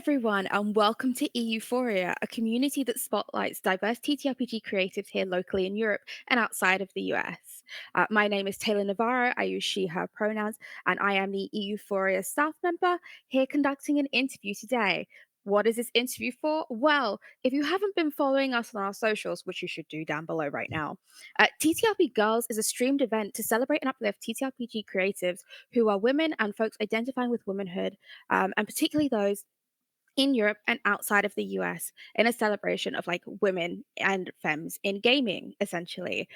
everyone, and welcome to EUphoria, a community that spotlights diverse TTRPG creatives here locally in Europe and outside of the US. My name is Taylor Navarro. I use she, her pronouns, and I am the EUphoria staff member here conducting an interview today. What is this interview for? Well, if you haven't been following us on our socials, which you should do down below right now, TTRP Girls is a streamed event to celebrate and uplift TTRPG creatives who are women and folks identifying with womanhood, and particularly those in Europe and outside of the US in a celebration of like women and femmes in gaming, essentially.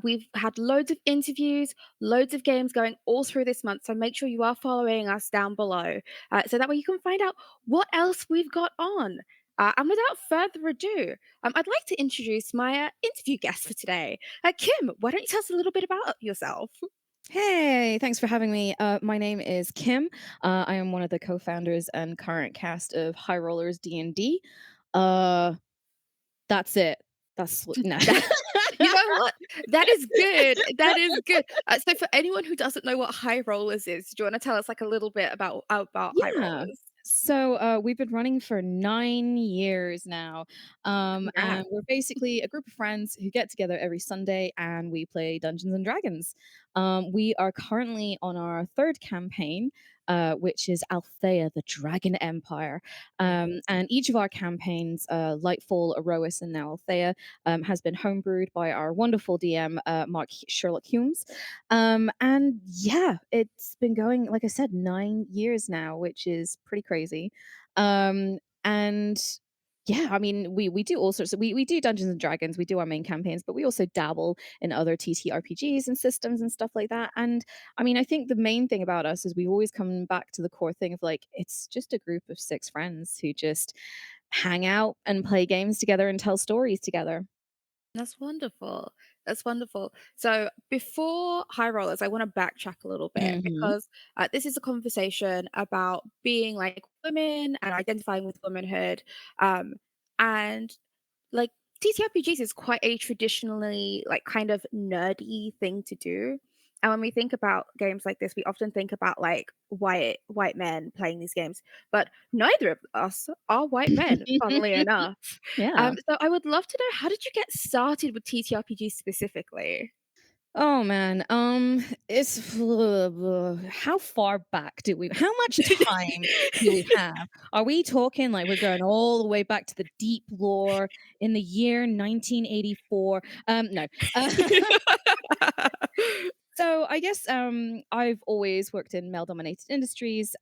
We've had loads of interviews, loads of games going all through this month. So make sure you are following us down below so that way you can find out what else we've got on. And without further ado, I'd like to introduce my interview guest for today. Kim, why don't you tell us a little bit about yourself? Hey, thanks for having me. My name is Kim. I am one of the co-founders and current cast of High Rollers D&D. Uh, that's it. No. You know what? That is good. That is good. So for anyone who doesn't know what high rollers is, do you wanna tell us, like, a little bit about high Yeah. rollers? So we've been running for 9 years now. And Congrats. we're basically a group of friends who get together every Sunday and we play Dungeons and Dragons. We are currently on our third campaign, which is Althea, the Dragon Empire. And each of our campaigns, Lightfall, Erois, and now Althea, has been homebrewed by our wonderful DM, Mark Sherlock Humes. And yeah, it's been going, like I said, 9 years now, which is pretty crazy. And yeah, I mean, we do all sorts of we do Dungeons and Dragons, we do our main campaigns, but we also dabble in other TTRPGs and systems and stuff like that. And I mean, I think the main thing about us is we always come back to the core thing of like it's just a group of six friends who just hang out and play games together and tell stories together. That's wonderful. That's wonderful. So before high rollers, I want to backtrack a little bit Mhm. because this is a conversation about being like women and identifying with womanhood. And like TTRPGs is quite a traditionally like kind of nerdy thing to do. And when we think about games like this, we often think about like white men playing these games, but neither of us are white men, funnily enough. Yeah. So I would love to know, how did you get started with TTRPG specifically? Oh man, it's how far back do we? How much time do we have? Are we talking like we're going all the way back to the deep lore in the year 1984? No. So I guess I've always worked in male-dominated industries.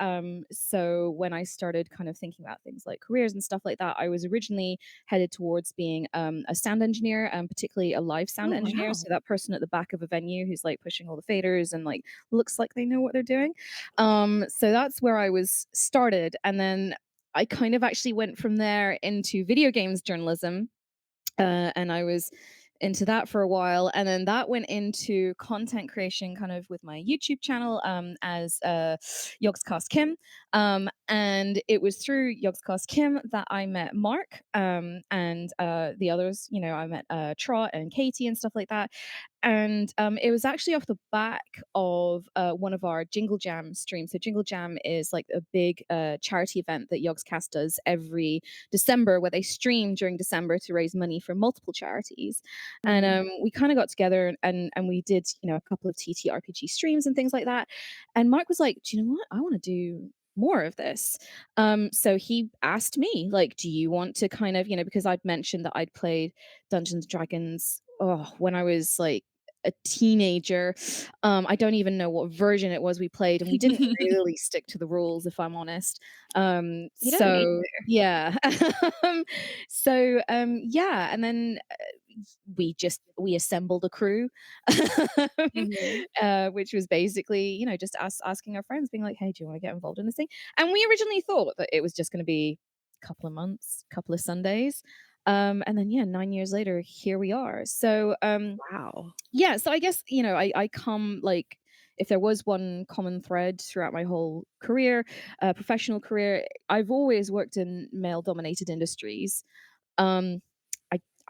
So when I started kind of thinking about things like careers and stuff like that, I was originally headed towards being a sound engineer, particularly a live sound Oh, engineer. wow. So that person at the back of a venue who's like pushing all the faders and like looks like they know what they're doing. So that's where I was started, and then I kind of actually went from there into video games journalism, and I was into that for a while, and then that went into content creation, kind of with my YouTube channel as Yogscast Kim, and it was through Yogscast Kim that I met Mark, and the others. You know, I met Trot and Katie and stuff like that, and it was actually off the back of one of our Jingle Jam streams. So Jingle Jam is like a big charity event that Yogscast does every December, where they stream during December to raise money for multiple charities. And Mhm. we kind of got together and we did, a couple of TTRPG streams and things like that. And Mark was like, "Do you know what? I want to do more of this." So he asked me, like, "Do you want to kind of, because I'd mentioned that I'd played Dungeons and Dragons, when I was like a teenager. I don't even know what version it was we played, and we didn't really stick to the rules, if I'm honest. You don't need So yeah. Um, yeah, and then we assembled a crew, to. Mhm. which was basically, just us asking our friends, being like, "Hey, do you want to get involved in this thing?" And we originally thought that it was just going to be a couple of months, couple of Sundays. And then yeah, 9 years later, here we are. So Wow. yeah, so I guess, I come like if there was one common thread throughout my whole career, professional career, I've always worked in male dominated industries. Um,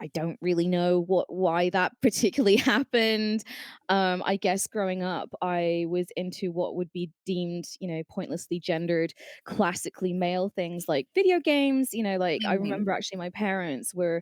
I I don't really know why that particularly happened. I guess growing up, I was into what would be deemed, pointlessly gendered, classically male things like video games. Like I Mhm. remember actually my parents were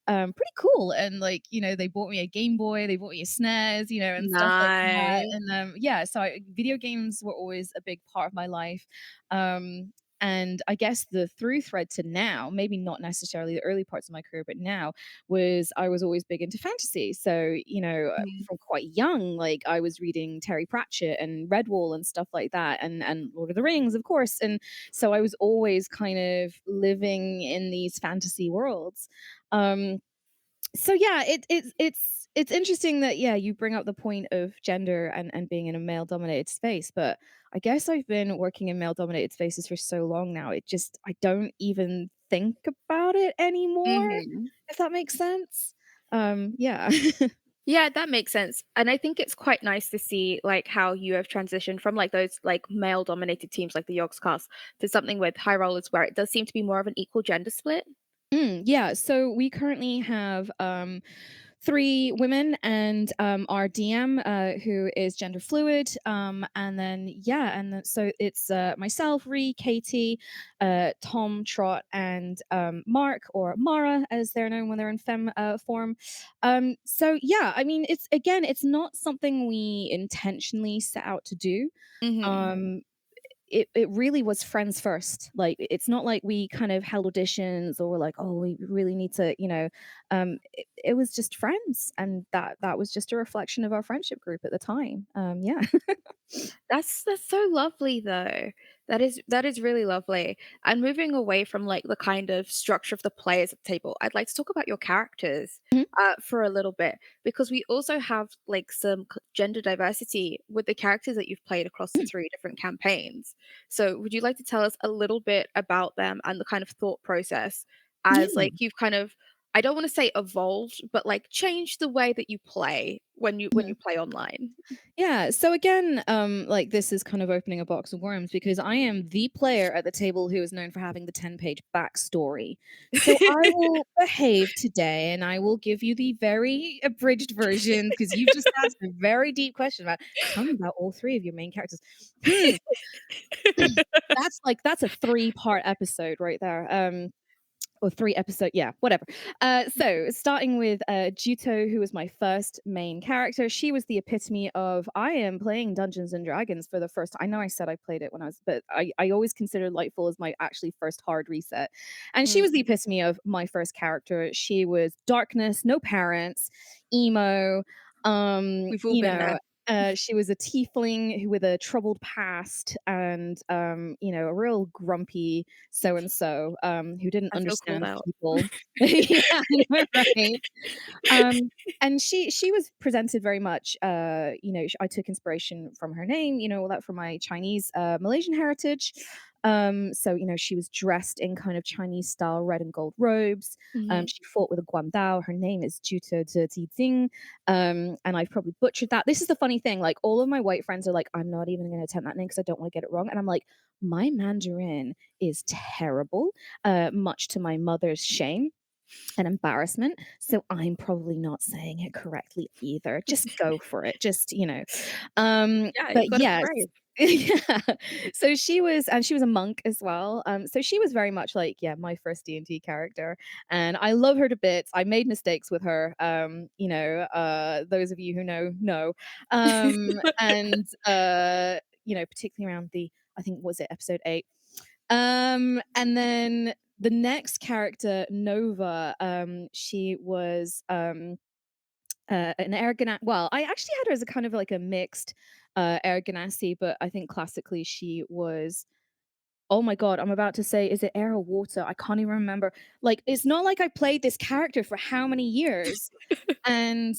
pretty cool, and like they bought me a Game Boy, they bought me a SNES, and stuff like that. Nice. And yeah, so video games were always a big part of my life. Um, and I guess the through thread to now, maybe not necessarily the early parts of my career, but now was I was always big into fantasy. So, Mhm. from quite young, like I was reading Terry Pratchett and Redwall and stuff like that, and Lord of the Rings, of course. And so I was always kind of living in these fantasy worlds. Um, so yeah, it's interesting that yeah, you bring up the point of gender and being in a male dominated space, but I guess I've been working in male dominated spaces for so long now. I don't even think about it anymore, Mhm. if that makes sense. Yeah. Yeah, that makes sense. And I think it's quite nice to see like how you have transitioned from like those like male dominated teams like the Yogscast to something with high rollers where it does seem to be more of an equal gender split. Yeah, so we currently have 3 women and our DM, who is gender fluid. And then, yeah, and then, so it's myself, Ree, Katie, Tom, Trot, and Mark, or Mara, as they're known when they're in fem form. So, yeah, I mean, it's again, it's not something we intentionally set out to do. Mhm. Um, it really was friends first. Like, it's not like we kind of held auditions or were like, "Oh, we really need to," it was just friends, and that was just a reflection of our friendship group at the time. Yeah. That's so lovely though. That is really lovely. And moving away from like the kind of structure of the players at the table, I'd like to talk about your characters Mhm. for a little bit because we also have like some gender diversity with the characters that you've played across the three different campaigns. So would you like to tell us a little bit about them and the kind of thought process as Yeah. like you've kind of, I don't want to say evolved, but like changed the way that you play when you Mhm. play online? Yeah, so again, like this is kind of opening a box of worms because I am the player at the table who is known for having the 10-page backstory. So I will behave today and I will give you the very abridged version because you've just asked a very deep question about tell me about all 3 of your main characters. Hmm. That's a 3-part episode right there. Or 3 episode, yeah, whatever. So starting with Juto, who was my first main character. She was the epitome of I am playing Dungeons and Dragons for the first time. I know I said I played it when I was, but I always considered Lightfall as my actually first hard reset. And she was the epitome of my first character. She was darkness, no parents, emo, We've all been there. she was a tiefling who with a troubled past and a real grumpy so and so who didn't I feel called understand out. people. Yeah, I know, right? And she was presented very much I took inspiration from her name, all that from my Chinese Malaysian heritage. So she was dressed in kind of Chinese style red and gold robes. Mhm. She fought with a guandao. Her name is Juto Zizing. And I've probably butchered that. This is the funny thing, like all of my white friends are like, I'm not even going to attempt that name because I don't want to get it wrong. And I'm like, my Mandarin is terrible, much to my mother's shame and embarrassment. So I'm probably not saying it correctly either. Just go for it. Just, Yeah, but you gotta be yes. brave. Yeah. So she was a monk as well. So she was very much like, yeah, my first D&D character. And I love her to bits. I made mistakes with her. Those of you who know. And particularly around I think was it episode 8. And then the next character, Nova, she was an Aragonite. Well, I actually had her as a kind of like a mixed Aragonasi, but I think classically she was. Oh my god, I'm about to say, is it air or water? I can't even remember. Like, it's not like I played this character for how many years, and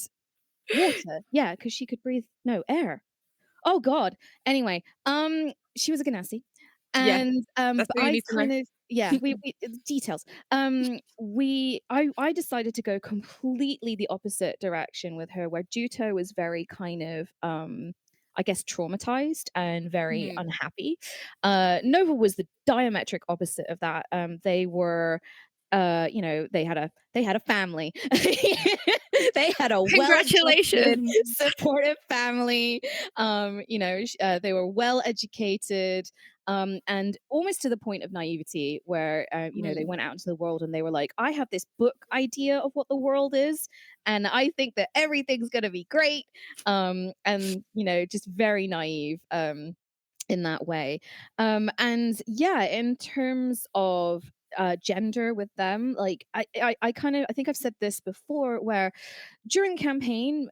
water, yeah, because she could breathe. No, air. Oh god. Anyway, she was a Ganassi, Yeah, and that's but all you I need to know. kind of yeah, we details. I decided to go completely the opposite direction with her, where Juto was very kind of I guess traumatized and very Mhm. unhappy. Nova was the diametric opposite of that. They were they had a family. They had a well-adjusted, Congratulations. supportive family. They were well educated, and almost to the point of naivety, where they Mm, went out into the world and they were like, "I have this book idea of what the world is, and I think that everything's gonna be great." And just very naive. In that way. And yeah, in terms of gender with them, like I think I've said this before, where during the campaign,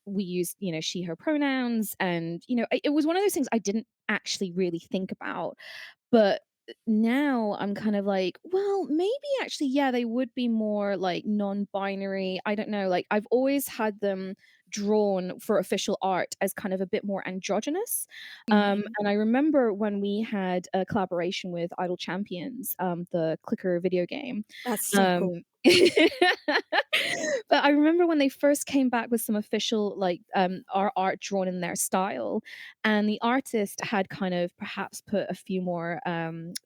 we used, she, her pronouns, and it was one of those things I didn't actually really think about, but now I'm kind of like, well, maybe actually, yeah, they would be more like non-binary. I don't know. Like I've always had them drawn for official art as kind of a bit more androgynous. mhm. And I remember when we had a collaboration with Idle Champions, the clicker video game. That's so cool. Um, but I remember when they first came back with some official, like, our art drawn in their style, and the artist had kind of perhaps put a few more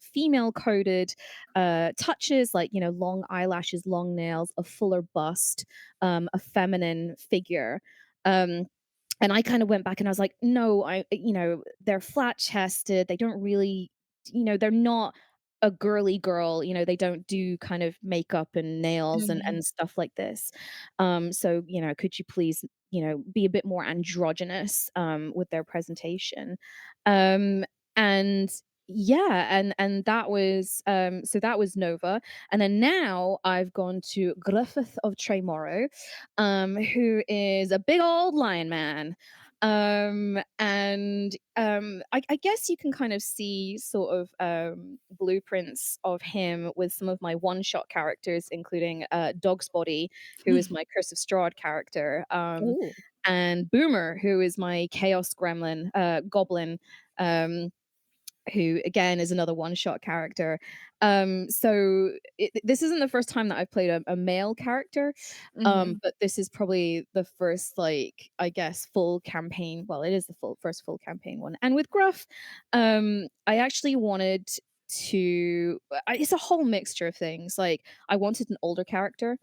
female coded touches, like long eyelashes, long nails, a fuller bust, a feminine figure. um, and I kind of went back and I was like, no, they're flat chested, they don't really, they're not a girly girl, they don't do kind of makeup and nails and Mhm. stuff like this. So, could you please, be a bit more androgynous with their presentation? Um, and yeah, and that was so that was Nova. And then now I've gone to Griffith of Tremoro, who is a big old lion man. I guess you can kind of see sort of blueprints of him with some of my one shot characters, including Dog's Body, who is my Curse of Strahd character, Ooh. and Boomer, who is my Chaos Gremlin Goblin. Who again is another one-shot character. This isn't the first time that I've played a male character, Mhm. but this is probably the first, like, I guess, full campaign. Well, it is the first full campaign one. And with Gruff, I actually wanted to. It's a whole mixture of things. Like, I wanted an older character,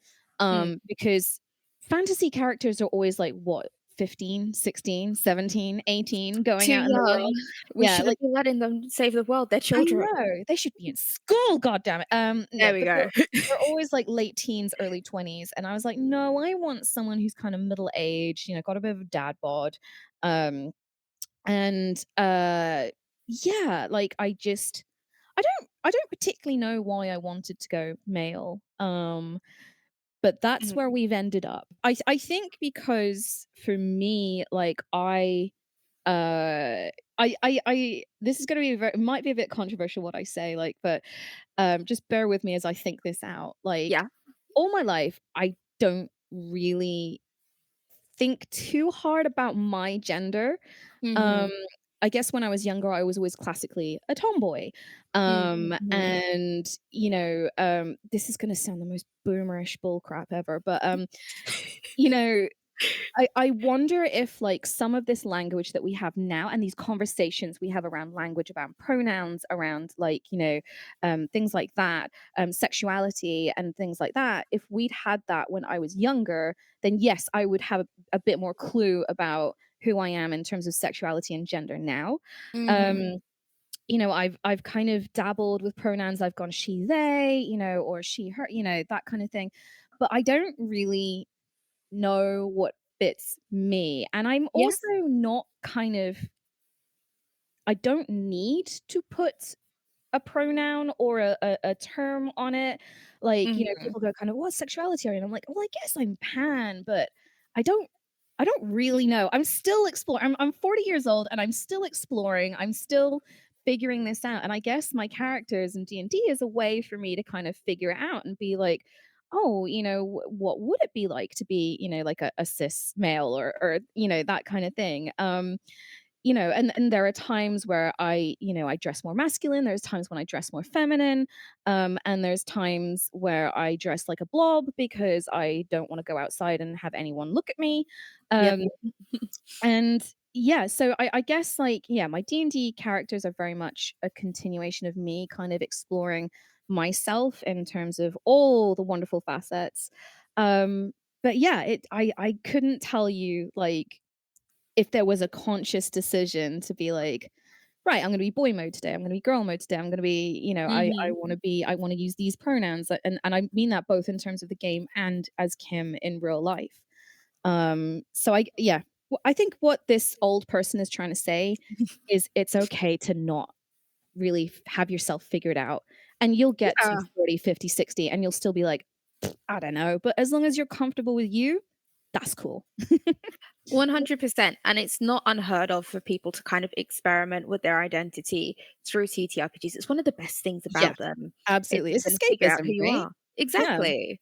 Mm. because fantasy characters are always like what, 15, 16, 17, 18, going Too out in the young. world. We Yeah, shouldn't like, be letting them save the world, they're I children. know, they should be in school, goddammit. No, There we but go. they're always, like, late teens, early 20s, and I was like, "No, I want someone who's kind of middle-aged, got a bit of a dad bod." Um, and, yeah, like, I don't particularly know why I wanted to go male, but that's Mhm. where we've ended up. I think because for me, like, uh, I this is gonna be might be a bit controversial what I say, like, but, just bear with me as I think this out. Like, Yeah. all my life, I don't really think too hard about my gender. Um, Mhm. I guess when I was younger, I was always classically a tomboy. Mhm. And, this is gonna sound the most boomerish bull crap ever, but, you know, I wonder if, like, some of this language that we have now and these conversations we have around language, around pronouns, around, like, things like that, sexuality and things like that, if we'd had that when I was younger, then yes, I would have a bit more clue about who I am in terms of sexuality and gender now. Mhm. Um, I've kind of dabbled with pronouns. I've gone she, they, or she, her, that kind of thing. But I don't really know what fits me. And I'm Yeah. also not kind of I don't need to put a pronoun or a term on it. Like, Mhm. people go kind of, "What sexuality are you?" And I'm like, "Well, I guess I'm pan, but I don't I don't really know." I'm still exploring. I'm 40 years old and I'm still exploring. I'm still figuring this out. And I guess my characters in D&D is a way for me to kind of figure it out and be like, "Oh, what would it be like to be, like a cis male or that kind of thing." And there are times where I dress more masculine, there's times when I dress more feminine, and there's times where I dress like a blob because I don't wanna go outside and have anyone look at me. Yep. Um, and yeah, so I guess, like, yeah, my D&D characters are very much a continuation of me kind of exploring myself in terms of all the wonderful facets. Um, but yeah, I couldn't tell you like if there was a conscious decision to be like, right, I'm gonna be boy mode today, I'm gonna be girl mode today, I'm gonna be, Mhm. I wanna use these pronouns, and I mean that both in terms of the game and as Kim in real life. So I yeah, I think what this old person is trying to say is it's okay to not really have yourself figured out, and you'll get to Yeah. 40, 50, 60, and you'll still be like, I don't know, but as long as you're comfortable with you, that's cool. 100%. And it's not unheard of for people to kind of experiment with their identity through TTRPGs. It's one of the best things Yeah, about them is absolutely. to It's kind of figure out escapism, who you right? are. Yeah. Exactly.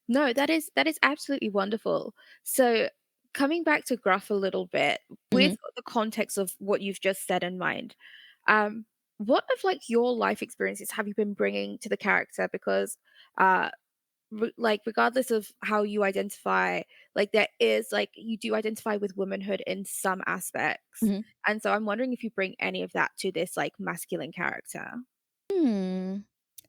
No, that is absolutely wonderful. So coming back to Gruff a little bit, with Mhm, the context of what you've just said in mind, um, what of like your life experiences have you been bringing to the character? Because uh like regardless of how you identify, like there is like you do identify with womanhood in some aspects, mhm. and so I'm wondering if you bring any of that to this like masculine character. Hmm.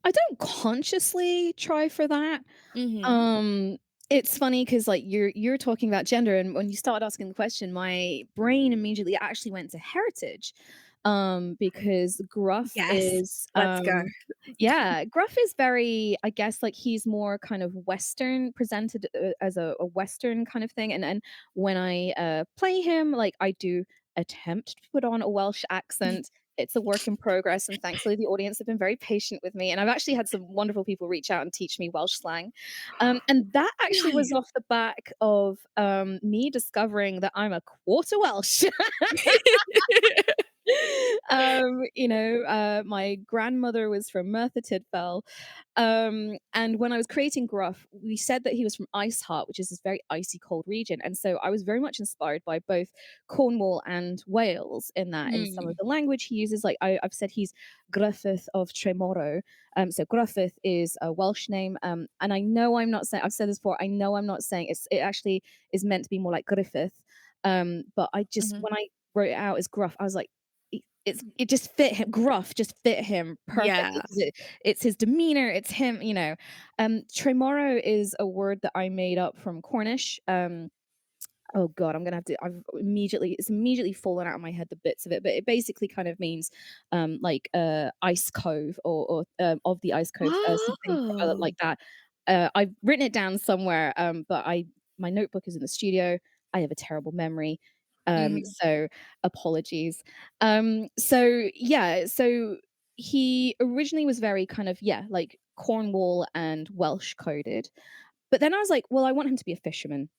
I don't consciously try for that. Mhm. Um, it's funny because like, you're talking about gender, and when you started asking the question, my brain immediately actually went to heritage, because Gruff Yes, is, let's go. yeah, Gruff is very, I guess, like, he's more kind of Western presented, as a Western kind of thing, and when I, play him, like, I do attempt to put on a Welsh accent. It's a work in progress, and thankfully the audience have been very patient with me, and I've actually had some wonderful people reach out and teach me Welsh slang. And that actually was Really? off the back of, me discovering that I'm a quarter Welsh. My grandmother was from Merthyr Tydfil, and when I was creating Gruff, we said that he was from Ice Heart, which is this very icy cold region, and so I was very much inspired by both Cornwall and Wales in that, in some of Mm, the language he uses. Like I've said he's Gruffydd of Tremoro. So Gruffydd is a Welsh name, and I know I'm not saying, I've said this before. I know I'm not saying it actually is meant to be more like Griffith, but I just, mhm. when I wrote it out as Gruff, I was like, it just fit him. Gruff just fit him perfectly Yeah. 'cause it's his demeanor, it's him, you know. Tremoro is a word that I made up from Cornish. Oh god, I'm gonna have to. It's immediately fallen out of my head, the bits of it, but it basically kind of means, ice cove, or of the ice cove, something Oh. like that. I've written it down somewhere, but I my notebook is in the studio. I have a terrible memory, Mhm, so apologies. So he originally was very kind of, yeah, like Cornwall and Welsh coded, but then I was like, well, I want him to be a fisherman,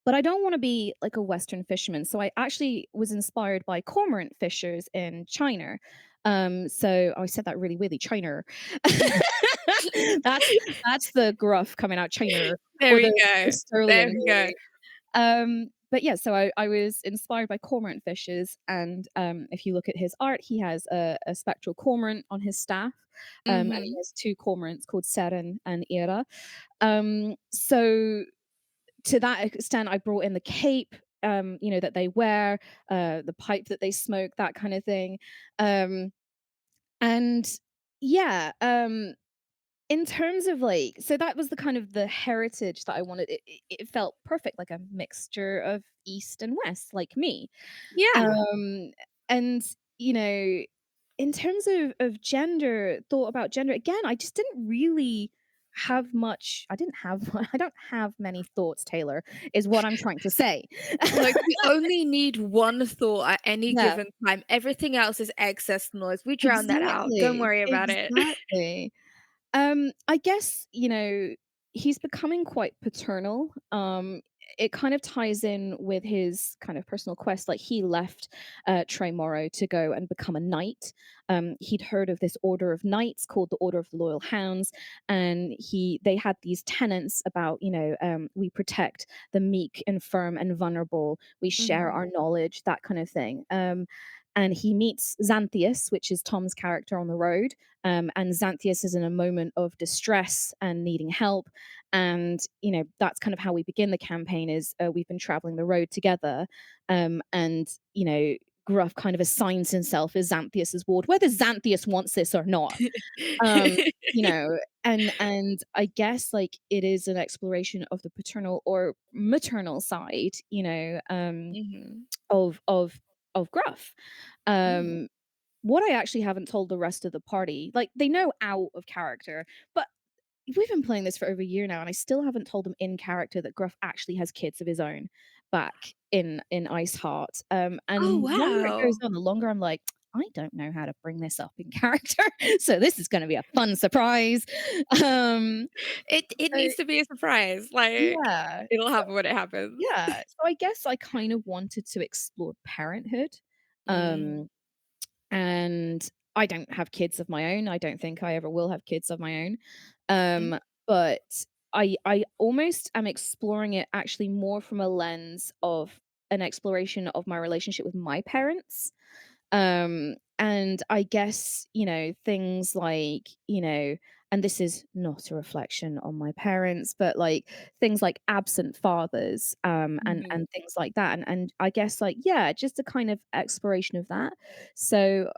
but I don't wanna be like a Western fisherman, so I actually was inspired by cormorant fishers in China. So I said that really weirdly, China. That's that's the gruff coming out, China, there or we the go. There Sterling we go. really. But yeah, so I was inspired by cormorant fishes, and, if you look at his art, he has a spectral cormorant on his staff, and he Mhm, has 2 cormorants called Seren and Ira. So to that extent, I brought in the cape, that they wear, the pipe that they smoke, that kind of thing. Um, and yeah, in terms of like, so that was the kind of the heritage that I wanted. It felt perfect, like a mixture of East and West, like me. yeah. Um, and you know, in terms of gender, thought about gender again, I just didn't really have much. I didn't have. I don't have many thoughts. Taylor is what I'm trying to say. Like, we only need one thought at any Yeah, given time. Everything else is excess noise. We drown that out. Don't exactly, worry about it. exactly. I guess, he's becoming quite paternal. It kind of ties in with his kind of personal quest. Like he left Trey Morrow to go and become a knight. He'd heard of this order of knights called the Order of the Loyal Hounds, and they had these tenets about, we protect the meek, infirm, and vulnerable. We share Mhm, our knowledge, that kind of thing. And he meets Xanthias, which is Tom's character on the road, and Xanthias is in a moment of distress and needing help. And, that's kind of how we begin the campaign is we've been traveling the road together. And, Gruff kind of assigns himself as Xanthias's ward, whether Xanthias wants this or not. Um, you know, and I guess, like, it is an exploration of the paternal or maternal side, Mhm. of Gruff. Mhm. Um, what I actually haven't told the rest of the party, like, they know out of character, but we've been playing this for over a year now, and I still haven't told them in character that Gruff actually has kids of his own back in Ice Heart. Oh, And the longer it goes wow. on, the longer I'm like, I don't know how to bring this up in character, so this is going to be a fun surprise. Um, It so needs to be a surprise, like, yeah, it'll so happen when it happens. yeah, so I guess I kind of wanted to explore parenthood. Mm, Um, and I don't have kids of my own. I don't think I ever will have kids of my own. mm, But I almost am exploring it actually more from a lens of an exploration of my relationship with my parents. And I guess, things like, and this is not a reflection on my parents, but like things like absent fathers, mhm. and things like that. And I guess, like, yeah, just a kind of exploration of that. So,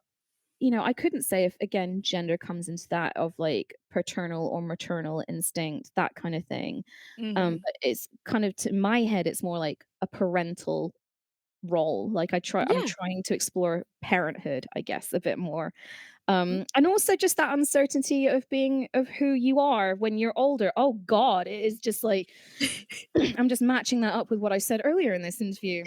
I couldn't say if, again, gender comes into that of like paternal or maternal instinct, that kind of thing. Mhm. But it's kind of, to my head, it's more like a parental role. Like, I'm Yeah. trying to explore parenthood, I guess, a bit more. And also just that uncertainty of who you are when you're older. Oh God, it is just like I'm just matching that up with what I said earlier in this interview.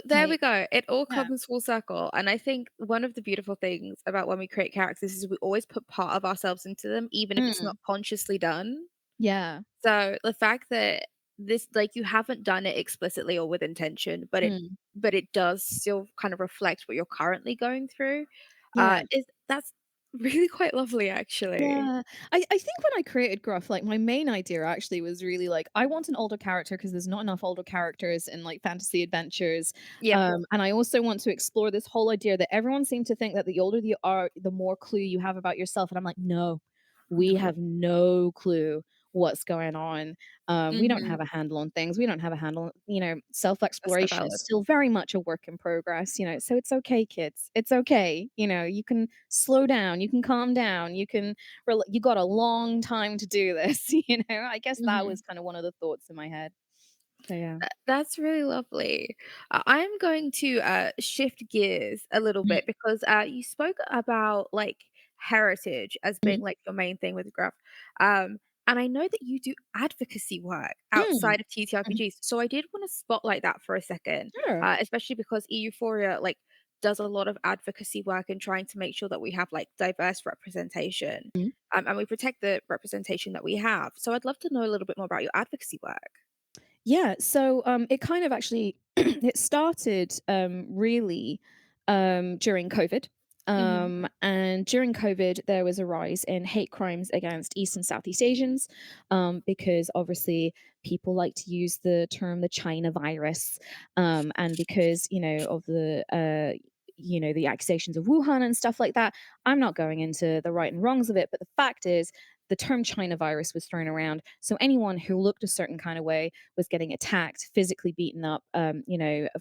There we Like, go. It all yeah. comes full circle, and I think one of the beautiful things about when we create characters is we always put part of ourselves into them, even if it's Mm, not consciously done. yeah. So, the fact that this like, you haven't done it explicitly or with intention, but it Mm, but it does still kind of reflect what you're currently going through, yeah. is that's really quite lovely, actually. Yeah. I think when I created Gruff, like, my main idea actually was really like, I want an older character because there's not enough older characters in, like, fantasy adventures. Yeah. And I also want to explore this whole idea that everyone seemed to think that the older you are, the more clue you have about yourself. And I'm like, no, we No. have no clue what's going on. We don't Mhm. have a handle on things. We don't have a handle, self That's so exploration is valid. still very much a work in progress, so it's okay, kids. It's okay. You can slow down, you can calm down, you got a long time to do this. I guess that was Mhm. kind of one of the thoughts in my head. So yeah. That's really lovely. I'm going to shift gears a little Mm, bit because you spoke about like heritage as being mhm, like your main thing with Gruff. Um, and I know that you do advocacy work mm, outside of mhm. TTRPGs. So I did want to spotlight that for a second, Sure. especially because EUphoria like does a lot of advocacy work in trying to make sure that we have like diverse representation. Mhm. And we protect the representation that we have. So I'd love to know a little bit more about your advocacy work. Yeah, so it kind of actually it started really during COVID. Hmm. And during COVID, there was a rise in hate crimes against East and Southeast Asians, because obviously people like to use the term the China virus, and because of the accusations of Wuhan and stuff like that. I'm not going into the right and wrongs of it, but the fact is, the term China virus was thrown around. So anyone who looked a certain kind of way was getting attacked, physically beaten up,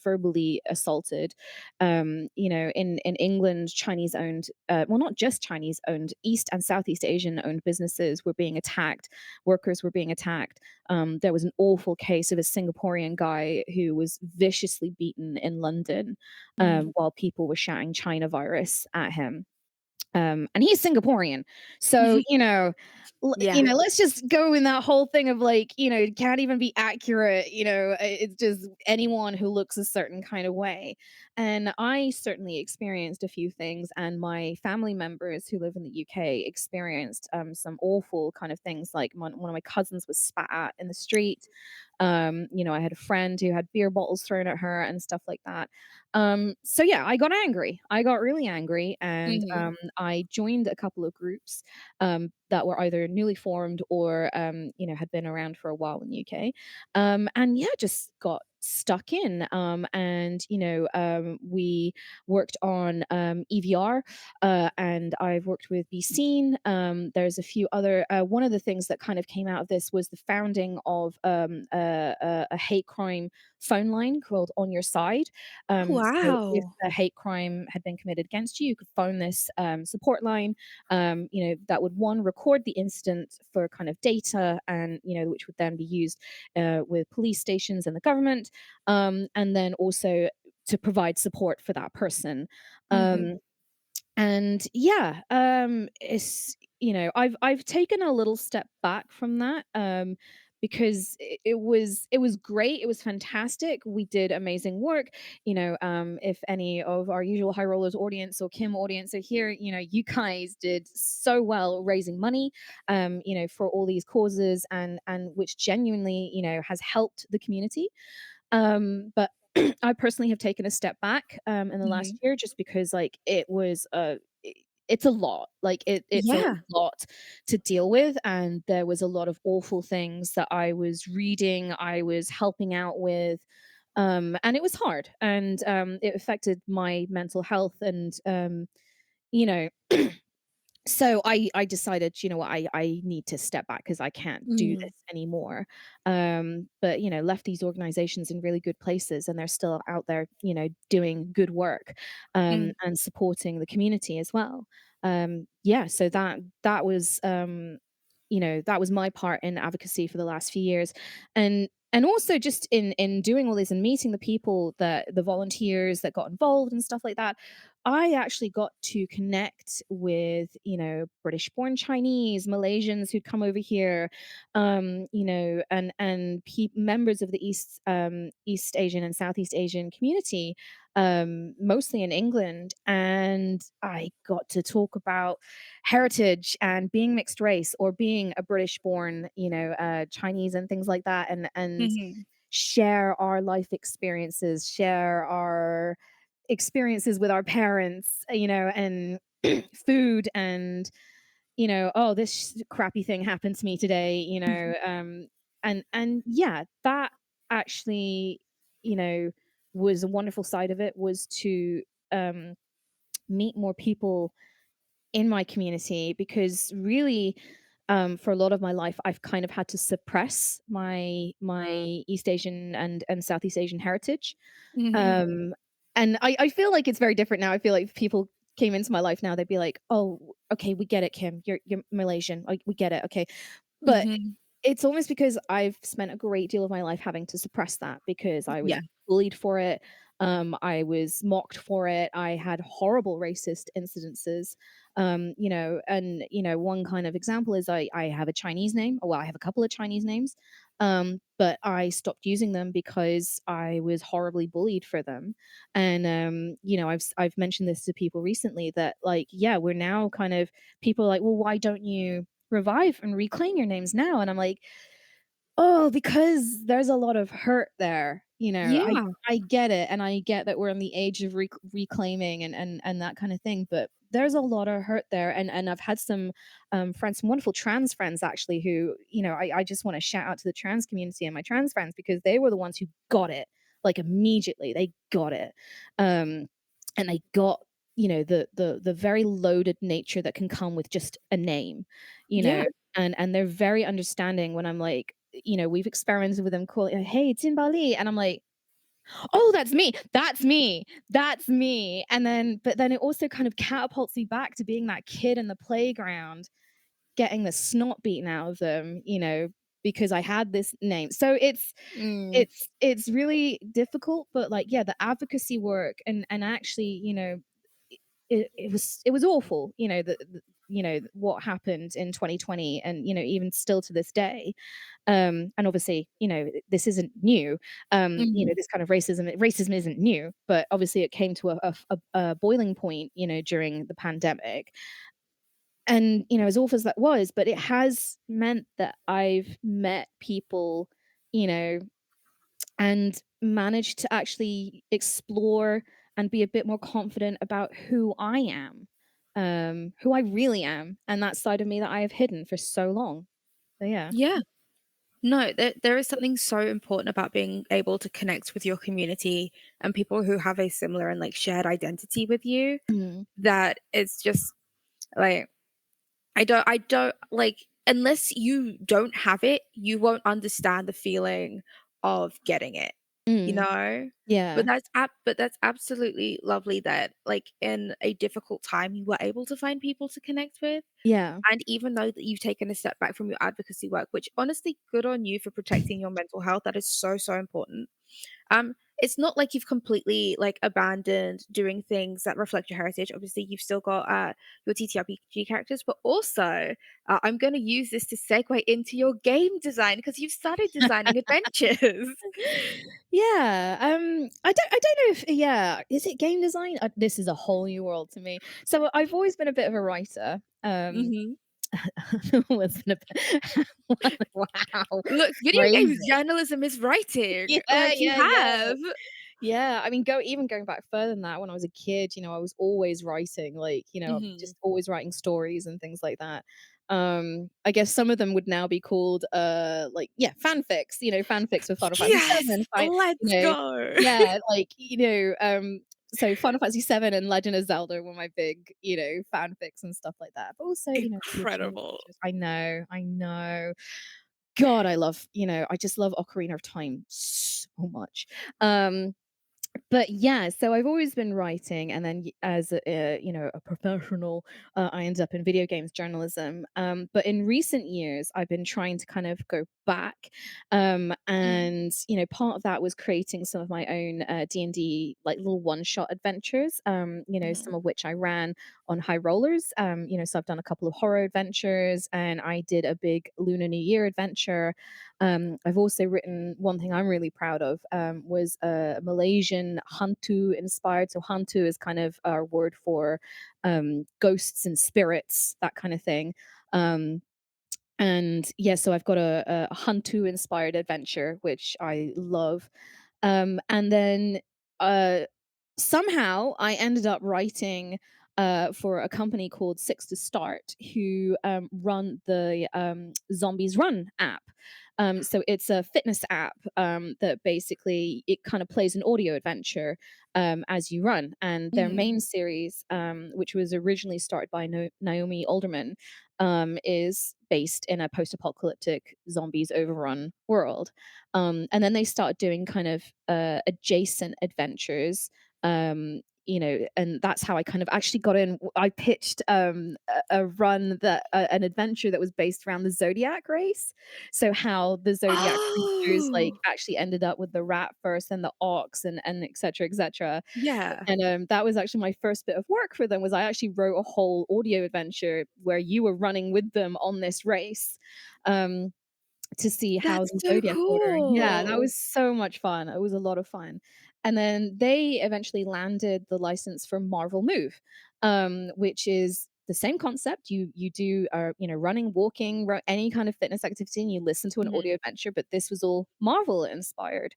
verbally assaulted. In England, Chinese owned, well, not just Chinese owned, East and Southeast Asian owned businesses were being attacked. Workers were being attacked. There was an awful case of a Singaporean guy who was viciously beaten in London, Hmm. while people were shouting China virus at him. And he's Singaporean. So, Yeah. let's just go in that whole thing of like, can't even be accurate, it's just anyone who looks a certain kind of way. And I certainly experienced a few things, and my family members who live in the UK experienced some awful kind of things. Like, one of my cousins was spat at in the street. I had a friend who had beer bottles thrown at her and stuff like that. So yeah, I got angry. I got really angry, and Mhm. I joined a couple of groups that were either newly formed or had been around for a while in the UK, and yeah, just got stuck in. And we worked on EVR, and I've worked with Be Seen. There's a few other. One of the things that kind of came out of this was the founding of a hate crime phone line called On Your Side. Oh, So if wow. a hate crime had been committed against you, you could phone this support line. That would one record the incident for kind of data, and which would then be used with police stations and the government, and then also to provide support for that person. Mhm. Um, and yeah, it's I've taken a little step back from that, because it was great, it was fantastic. We did amazing work. If any of our usual high rollers audience or Kim audience are here, you guys did so well raising money, for all these causes, and which genuinely, has helped the community. But I personally have taken a step back, in the last Mhm. year, just because, like, it's a lot. Like, it's a Yeah. lot to deal with, and there was a lot of awful things that I was reading, I was helping out with, and it was hard, and, it affected my mental health, and, you know so I decided, you know what, I need to step back because I can't do Mm. this anymore. But left these organizations in really good places, and they're still out there, doing good work, Mm. and supporting the community as well. Yeah, so that was my part in advocacy for the last few years, and also just in doing all this and meeting the people, that the volunteers that got involved and stuff like that. I actually got to connect with, British born Chinese, Malaysians who'd come over here, and members of the East Asian and Southeast Asian community, mostly in England. And I got to talk about heritage and being mixed race, or being a British born, Chinese, and things like that, and Mhm. share our life experiences, share our experiences with our parents, and food, and oh, this crappy thing happened to me today, and yeah, that actually, you know, was a wonderful side of it, was to um, meet more people in my community, because really, for a lot of my life, I've kind of had to suppress my East Asian and Southeast Asian heritage. Mhm. um, and I feel like it's very different now. I feel like if people came into my life now, they'd be like, "Oh, okay, we get it, Kim. You're Malaysian. Like, we get it. Okay." But Mhm. it's almost because I've spent a great deal of my life having to suppress that, because I was Yeah. bullied for it. I was mocked for it. I had horrible racist incidences. And one kind of example is I have a Chinese name. Well, I have a couple of Chinese names, but I stopped using them because I was horribly bullied for them. And I've mentioned this to people recently, that, like, yeah, we're now kind of, people are like, well, why don't you revive and reclaim your names now? And I'm like, oh, because there's a lot of hurt there. Yeah. I get it, and I get that we're in the age of reclaiming, and that kind of thing, but there's a lot of hurt there, and I've had some friends, some wonderful trans friends, actually, who, I just want to shout out to the trans community and my trans friends, because they were the ones who got it, like, immediately. They got it, um, and they got, the very loaded nature that can come with just a name, you Yeah. know, and they're very understanding when I'm like, we've experimented with them calling, "Hey, it's in Bali," and I'm like, "Oh, that's me. That's me. That's me." And then, but then it also kind of catapults me back to being that kid in the playground, getting the snot beaten out of them, because I had this name. So Mm. it's really difficult, but, like, yeah, the advocacy work, and actually, it was awful, what happened in 2020, and, even still to this day. And obviously, this isn't new. Mhm. This kind of racism isn't new, but obviously it came to a boiling point, during the pandemic. And, as awful as that was, but it has meant that I've met people, you know, and managed to actually explore and be a bit more confident about who I am, who I really am, and that side of me that I have hidden for so long. So yeah. Yeah. No, there is something so important about being able to connect with your community and people who have a similar and, like, shared identity with you, Mm. that it's just, like, I don't like, unless you don't have it, you won't understand the feeling of getting it. you Mm. know? Yeah. But that's absolutely lovely that, like, in a difficult time, you were able to find people to connect with, Yeah. and even though that you've taken a step back from your advocacy work, which honestly, good on you for protecting your mental health, that is so, so important. It's not like you've completely, like, abandoned doing things that reflect your heritage. Obviously, you've still got, your TTRPG characters, but also, I'm gonna use this to segue into your game design because 'cause you've started designing adventures. Yeah, I don't know if yeah, is it game design? This is a whole new world to me. So I've always been a bit of a writer. Mhm. Always been a bit wow, Look, video crazy. games journalism is writing, Yeah, like, you yeah, yeah. have. Yeah, I mean, going back further than that, when I was a kid, I was always writing, like, Mhm. just always writing stories and things like that. I guess some of them would now be called, like, yeah, fanfics, fanfics with Final Fantasy Yes! 7, Let's go. yeah, like, so Final Fantasy 7 and Legend of Zelda were my big, fanfics and stuff like that. But also, original Incredible. adventures. I know. God, I just love Ocarina of Time so much. Um but yeah, so I've always been writing, and then as a professional, I ended up in video games journalism. But in recent years, I've been trying to kind of go back, Mm, and part of that was creating some of my own D&D like little one-shot adventures. mhm, Some of which I ran on High Rollers. So I've done a couple of horror adventures, and I did a big Lunar New Year adventure. I've also written one thing I'm really proud of was a Malaysian hantu inspired. So hantu is kind of our word for ghosts and spirits, that kind of thing. Um, and yeah, so I've got a hantu inspired adventure, which I love. And then uh, somehow I ended up writing for a company called Six to Start, who run the Zombies Run app. So it's a fitness app that basically it kind of plays an audio adventure as you run. And their mhm, main series, which was originally started by Naomi Alderman, is based in a post-apocalyptic zombies overrun world. And then they started doing kind of adjacent adventures, and that's how I kind of actually got in. I pitched a run an adventure that was based around the zodiac race. So how the zodiac creatures like Oh! actually ended up with the rat first and the ox and et cetera, et cetera. Yeah. And that was actually my first bit of work for them. Was I actually wrote a whole audio adventure where you were running with them on this race. Um, to see how That's the so zodiac order. Yeah, that cool. was so much fun. It was a lot of fun. And then they eventually landed the license for Marvel Move, which is the same concept. You do running, walking, any kind of fitness activity, and you listen to an Mhm, audio adventure. But this was all Marvel inspired.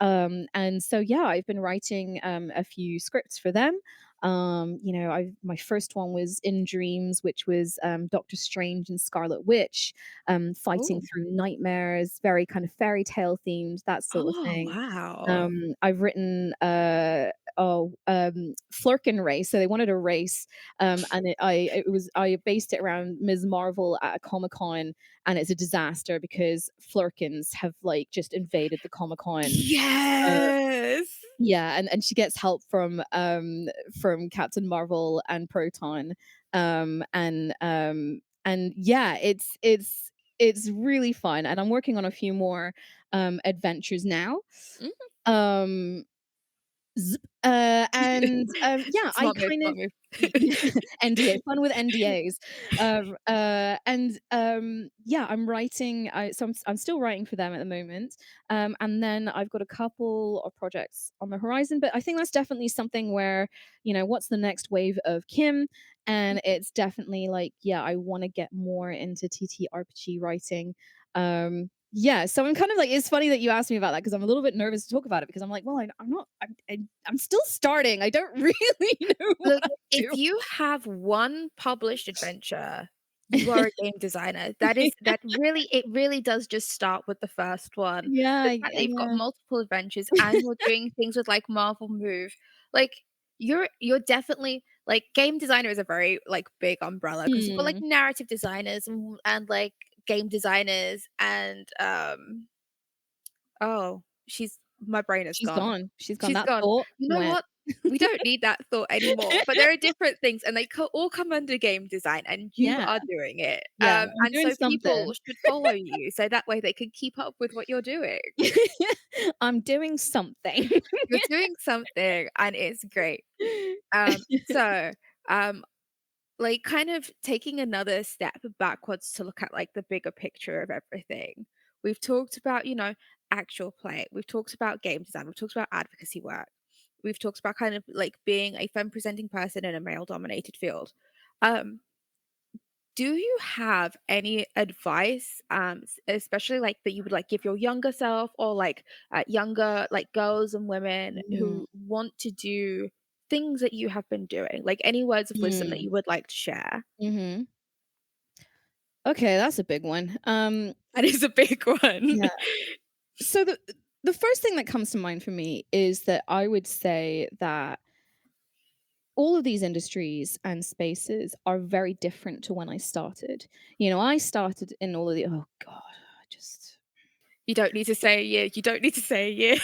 And so yeah, I've been writing a few scripts for them. I my first one was In Dreams, which was Doctor Strange and Scarlet Witch, fighting ooh. through nightmares, very kind of fairy tale themed, that sort of Oh, thing. wow. I've written Flurkin race. So they wanted a race, and I based it around Ms. Marvel at a Comic Con, and it's a disaster because Flurkins have like just invaded the Comic Con. Uh, Yes! yeah, and she gets help from Captain Marvel and Proton. And yeah, it's really fun, and I'm working on a few more adventures now. Mhm. Um yeah, I Smart move, kind of smart move. NDA, fun with NDAs. Yeah, I'm writing. I'm still writing for them at the moment. And then I've got a couple of projects on the horizon. But I think that's definitely something where what's the next wave of Kim? And it's definitely like, yeah, I want to get more into TTRPG writing. Yeah, so I'm kind of like, it's funny that you asked me about that because I'm a little bit nervous to talk about it because I'm like, well, I'm not, I'm still starting. I don't really know what Look, I'm if doing. you have one published adventure, you are a game designer. It really does just start with the first one. Yeah, The fact that you've got yeah. multiple adventures and you're doing things with, like, Marvel Move, like, you're definitely like, game designer is a very, like, big umbrella because 'cause you've got, like, Mm. narrative designers and, like, game designers and, oh, she's my brain is She's gone. gone. She's gone. She's That gone. thought You know went. what? We don't need that thought anymore, but there are different things, and they all come under game design, and you Yeah, are doing it. yeah, I'm And doing so people something. should follow you, so that way they can keep up with what you're doing. I'm doing something. You're doing something, and it's great. So, um, like, kind of taking another step backwards to look at, like, the bigger picture of everything. We've talked about, actual play. We've talked about game design. We've talked about advocacy work. We've talked about kind of, like, being a femme presenting person in a male-dominated field. Um, do you have any advice, especially, like, that you would, like, give your younger self or, like, younger, like, girls and women Mm, who want to do things that you have been doing? Like, any words of wisdom that mm, you would like to share? mhm. Okay, that's a big one. That is a big one. Yeah. So the first thing that comes to mind for me is that I would say that all of these industries and spaces are very different to when I started. I started in all of the oh god, I just You don't need to say a year. You don't need to say a year.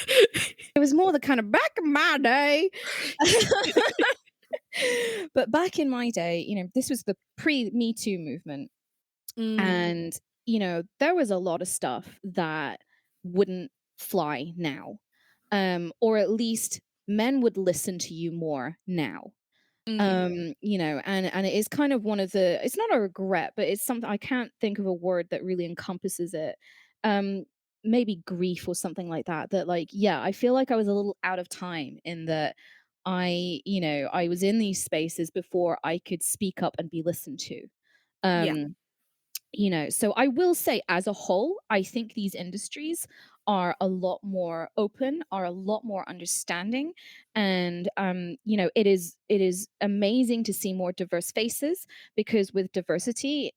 it was more the kind of back in my day. But back in my day, this was the pre-Me Too movement. Mm, And, there was a lot of stuff that wouldn't fly now. Or at least men would listen to you more now. mm, And it is kind of one of the it's not a regret, but it's something I can't think of a word that really encompasses it. Um, Maybe grief or something like that. That like, yeah, I feel like I was a little out of time in that I was in these spaces before I could speak up and be listened to. yeah, Um, so I will say as a whole, I think these industries are a lot more open, are a lot more understanding, and it is amazing to see more diverse faces because with diversity,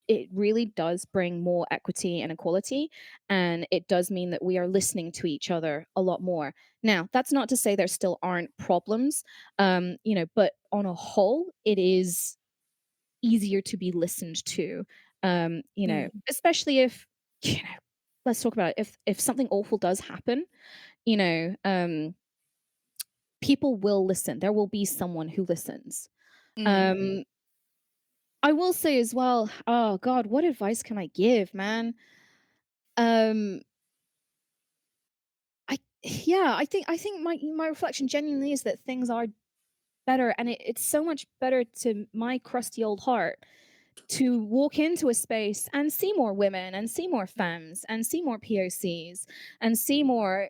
it really does bring more equity and equality, and it does mean that we are listening to each other a lot more. Now, that's not to say there still aren't problems, but on a whole, it is easier to be listened to, mm, especially if, you know, let's talk about it. If something awful does happen, you know, um, people will listen. There will be someone who listens. mm, Um, I will say as well, oh God, what advice can I give, man? Um, I think my reflection genuinely is that things are better, and it's so much better to my crusty old heart to walk into a space and see more women and see more femmes and see more POCs and see more,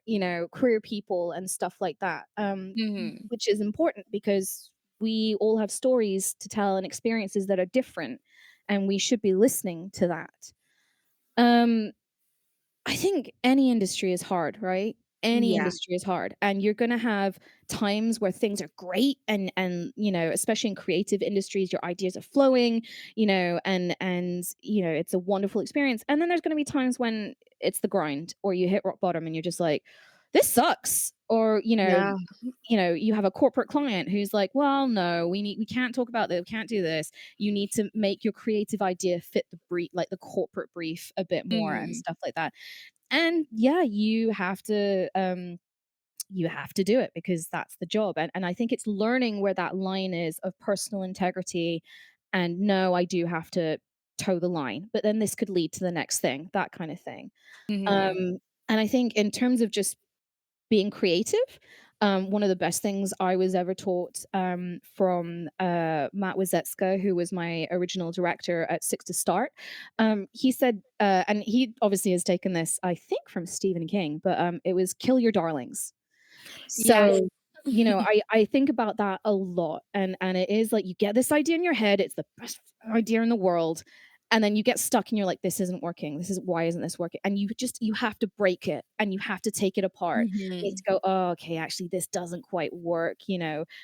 queer people and stuff like that. mhm, Which is important because we all have stories to tell and experiences that are different, and we should be listening to that. Um, I think any industry is hard, right? Any yeah, industry is hard, and you're gonna have times where things are great, and especially in creative industries, your ideas are flowing, and it's a wonderful experience. And then there's gonna be times when it's the grind, or you hit rock bottom, and you're just like, "This sucks," or yeah, you have a corporate client who's like, "Well, no, we can't talk about this, we can't do this. You need to make your creative idea fit the brief, like the corporate brief, a bit more and mhm, stuff like that." And yeah, you have to do it because that's the job. And I think it's learning where that line is of personal integrity, and no, I do have to toe the line, but then this could lead to the next thing, that kind of thing. mhm, Um, and I think in terms of just being creative, one of the best things I was ever taught, from Matt Wazetska, who was my original director at Six to Start. He said, and he obviously has taken this, I think, from Stephen King, but it was kill your darlings. yes, So, I think about that a lot, and it is like you get this idea in your head, it's the best idea in the world, and then you get stuck and you're like, "This isn't working. This is why isn't this working?" And you have to break it, and you have to take it apart. You need mhm, to go, "Oh, okay, actually this doesn't quite work,"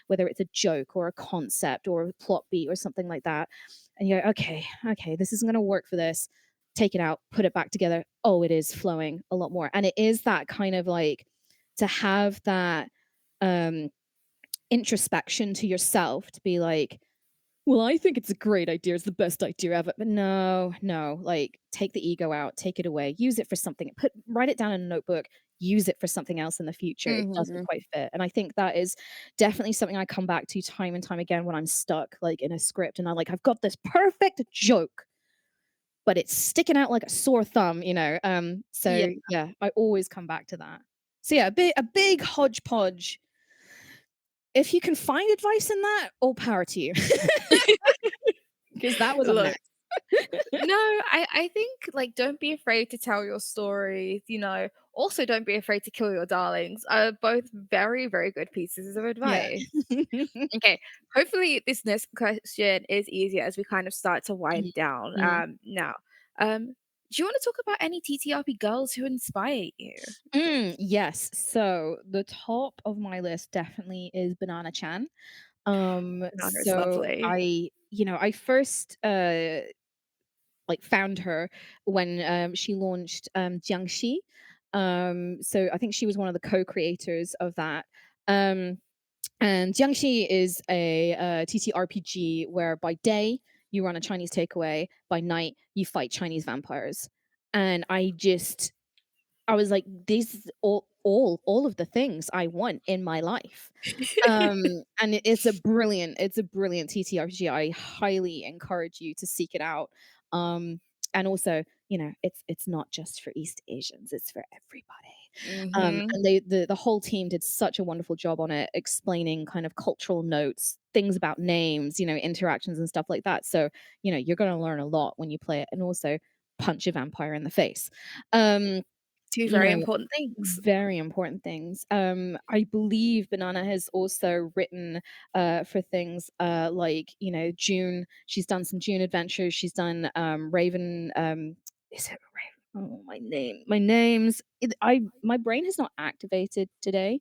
whether it's a joke or a concept or a plot beat or something like that. And you're like, "Okay, okay, this isn't gonna work for this." Take it out, put it back together. Oh, it is flowing a lot more. And it is that kind of like to have that um introspection to yourself to be like, well, I think it's a great idea, it's the best idea ever, but no, no, like take the ego out, take it away, use it for something, write it down in a notebook, use it for something else in the future, it doesn't Mhm. quite fit. And I think that is definitely something I come back to time and time again when I'm stuck, like, in a script and I've got this perfect joke, but it's sticking out like a sore thumb, you know? Yeah. So yeah, I always come back to that. So yeah, a big hodgepodge. If you can find advice in that, all power to you, because that was a Look, mess. no, I think, like, don't be afraid to tell your stories, you know? Also, don't be afraid to kill your darlings, are both very, very good pieces of Yeah. advice. Okay, hopefully this next question is easier as we kind of start to wind down, Mm. now. Do you wanna talk about any TTRP girls who inspire you? Yes. So the top of my list definitely is Banana Chan. Nana is So lovely. I first like found her when she launched Jiangxi. So I think she was one of the co-creators of that. Um, and Jiangxi is a TTRPG where by day you run a Chinese takeaway, by night you fight Chinese vampires. And I was like, "This is all of the things I want in my life." And it's a brilliant TTRPG. I highly encourage you to seek it out. Um, and also, it's not just for East Asians, it's for everybody. Mhm. And the whole team did such a wonderful job on it, explaining kind of cultural notes, things about names, interactions and stuff like that. So, you're gonna learn a lot when you play it, and also punch a vampire in the face. Um, Two you very know, important things. very important things. I believe Banana has also written for things like June. She's done some June adventures. She's done Raven. Is it Raven? Oh, my names. My brain has not activated today.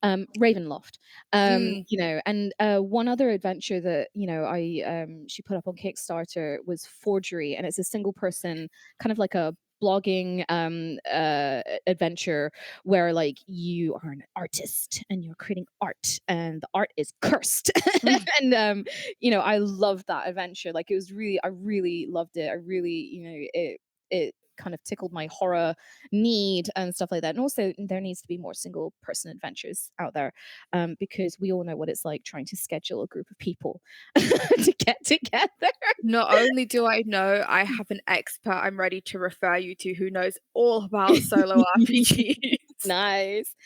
Ravenloft. Mm. And one other adventure that I she put up on Kickstarter was Forgery, and it's a single person kind of like a blogging adventure where like you are an artist and you're creating art and the art is cursed. And I loved that adventure. Like, it was really I really loved it. I really it kind of tickled my horror need and stuff like that. And also, there needs to be more single person adventures out there, because we all know what it's like trying to schedule a group of people to get together. Not only do I know, I have an expert I'm ready to refer you to who knows all about solo RPGs. Nice.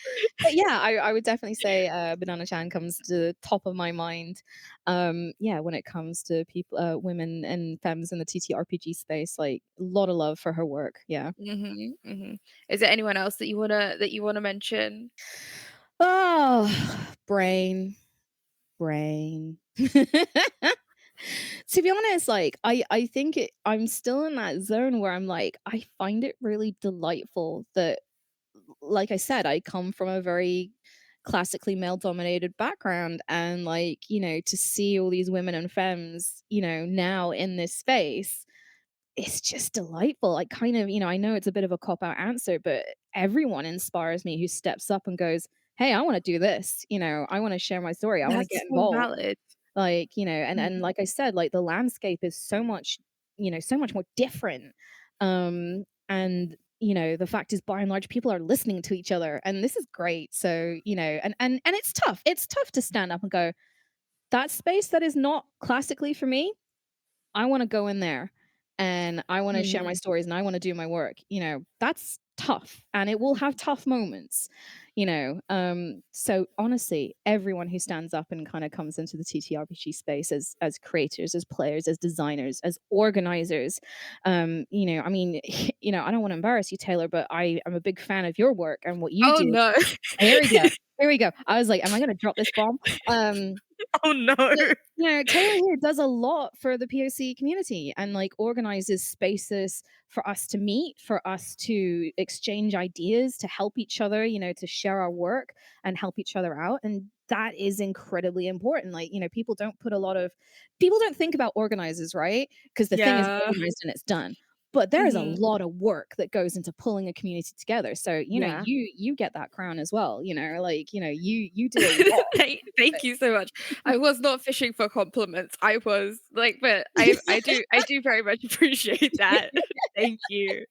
But yeah, I would definitely say Banana Chan comes to the top of my mind. Yeah, when it comes to people, women and femmes in the TTRPG space, like a lot of love for her work. Yeah. Mhm, mhm. Is there anyone else that you wanna mention? Oh, brain. To be honest, like I think I'm still in that zone where I'm like, I find it really delightful that, like I said, I come from a very classically male dominated background, and like, to see all these women and femmes, now in this space, it's just delightful. I kind of, I know it's a bit of a cop out answer, but everyone inspires me who steps up and goes, "Hey, I want to do this. I want to share my story. I want to That's get so involved." valid. Like, and Mhm. like I said, like the landscape is so much more different. And the fact is, by and large, people are listening to each other, and this is great. So, and it's tough. It's tough to stand up and go, that space that is not classically for me, I wanna go in there, and I wanna share my Mhm. stories, and I wanna do my work. That's tough, and it will have tough moments, so honestly, everyone who stands up and kinda comes into the TTRPG space as creators, as players, as designers, as organizers, I mean, I don't wanna embarrass you, Taylor, but I am a big fan of your work and what you Oh, do. no. Here we go. Here we go. I was like, "Am I gonna drop this bomb?" Um Oh, no. but, Taylor here does a lot for the POC community and, like, organizes spaces for us to meet, for us to exchange ideas, to help each other, to share our work and help each other out, and that is incredibly important. Like, people don't think about organizers, right? Because the thing is Yeah. organized and it's done. But there is a Mhm. lot of work that goes into pulling a community together. So, Yeah. you get that crown as well, like, you do a lot. Thank you so much. I was not fishing for compliments. I was like, but I do very much appreciate that. Thank you.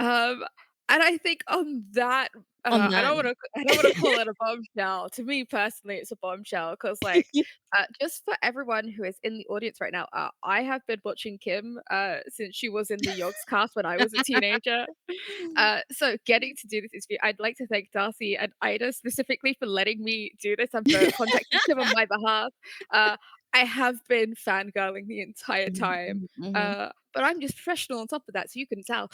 Um, And I think on that, On I that don't wanna I don't wanna call it a bombshell. To me personally, it's a bombshell because, like, just for everyone who is in the audience right now, I have been watching Kim, since she was in the Yogs cast when I was a teenager. So getting to do this interview, I'd like to thank Darcy and Ida specifically for letting me do this and for contacting Kim on my behalf. Uh, I have been fangirling the entire Mhm, time, mhm, mhm. but I'm just professional on top of that, so you can tell.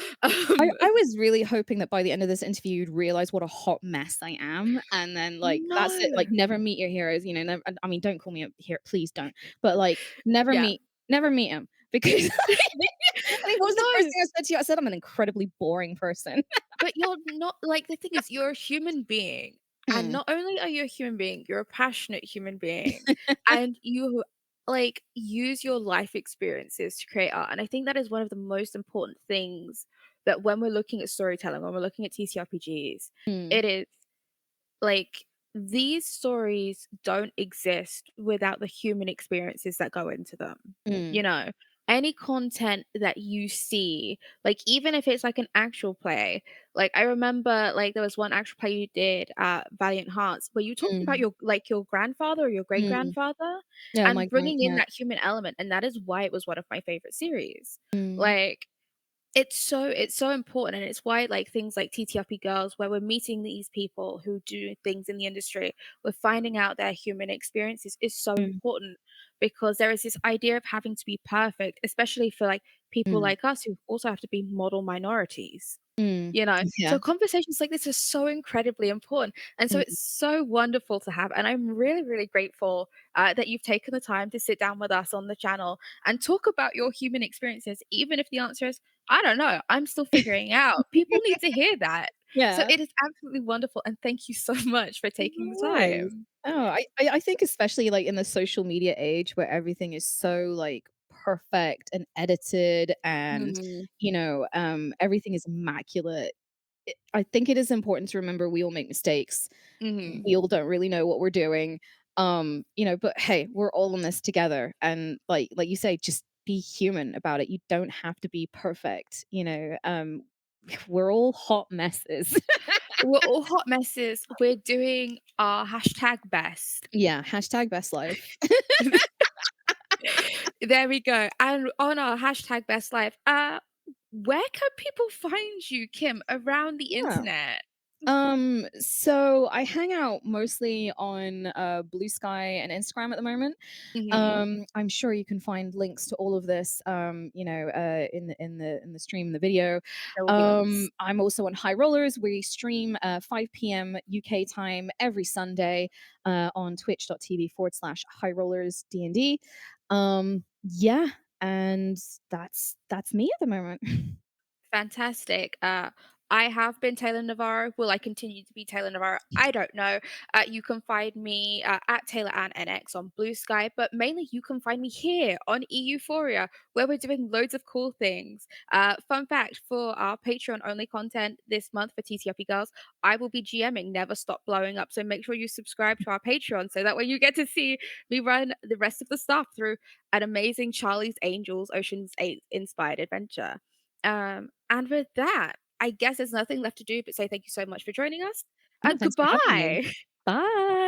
I was really hoping that by the end of this interview, you'd realize what a hot mess I am, and then, like, that's it, like, No. never meet your heroes, you know, I mean, don't call me a hero, please don't, but, like, Yeah. never meet him because I think what was the first No, thing I said to you? I said I'm an incredibly boring person. but you're not like, the thing is, you're a human being, and Mm, not only are you a human being, you're a passionate human being, and you, like, use your life experiences to create art, and I think that is one of the most important things that when we're looking at storytelling, when we're looking at TTRPGs, mm, it is like, these stories don't exist without the human experiences that go into them, mm, you know? Any content that you see, like, even if it's, like, an actual play, like, I remember, like, there was one actual play you did at Valiant Hearts where you talked about mm, your like, your grandfather or your mm. great-grandfather Yeah, my and grand bringing in yeah. that human element, and that is why it was one of my favorite series. Mm, Like, it's so important, and it's why, like, things like TTRP Girls, where we're meeting these people who do things in the industry, we're finding out their human experiences is so mm, important because there is this idea of having to be perfect, especially for, like, people mm, like us who also have to be model minorities. mm. You know? Yeah. So conversations like this are so incredibly important, and so Mm, it's so wonderful to have, and I'm really, really grateful, that you've taken the time to sit down with us on the channel and talk about your human experiences, even if the answer is, "I don't know, I'm still figuring it out." People need to hear that. So yeah. it is absolutely wonderful, and thank you so much for taking No the worries. time. Oh, I think especially, like, in the social media age where everything is so, like, perfect and edited and, Mhm, everything is immaculate. I think it is important to remember we all make mistakes. mhm. We all don't really know what we're doing. But hey, we're all in this together, and like you say, just be human about it. You don't have to be perfect, we're all hot messes. We're all hot messes. We're doing our hashtag best. Yeah, hashtag best life. There we go. And on our hashtag best life, where can people find you, Kim, around the Yeah. internet? So I hang out mostly on Blue Sky and Instagram at the moment. Mhm. I'm sure you can find links to all of this, in the stream, in the video. There will be links. I'm also on High Rollers. We stream 5 p.m. UK time every Sunday on twitch.tv/High Rollers D&D. Yeah, and that's me at the moment. Fantastic. I have been Taylor Navarro. Will I continue to be Taylor Navarro? I don't know. You can find me at Taylor Ann NX on Blue Sky, but mainly you can find me here on EUphoria, where we're doing loads of cool things. Fun fact for our Patreon only content this month for TTRP Girls, I will be GMing Never Stop Blowing Up. So make sure you subscribe to our Patreon so that way you get to see me run the rest of the stuff through an amazing Charlie's Angels Ocean's 8 inspired adventure. And with that, I guess there's nothing left to do but say thank you so much for joining us Yeah, and thanks for having me. goodbye. Bye.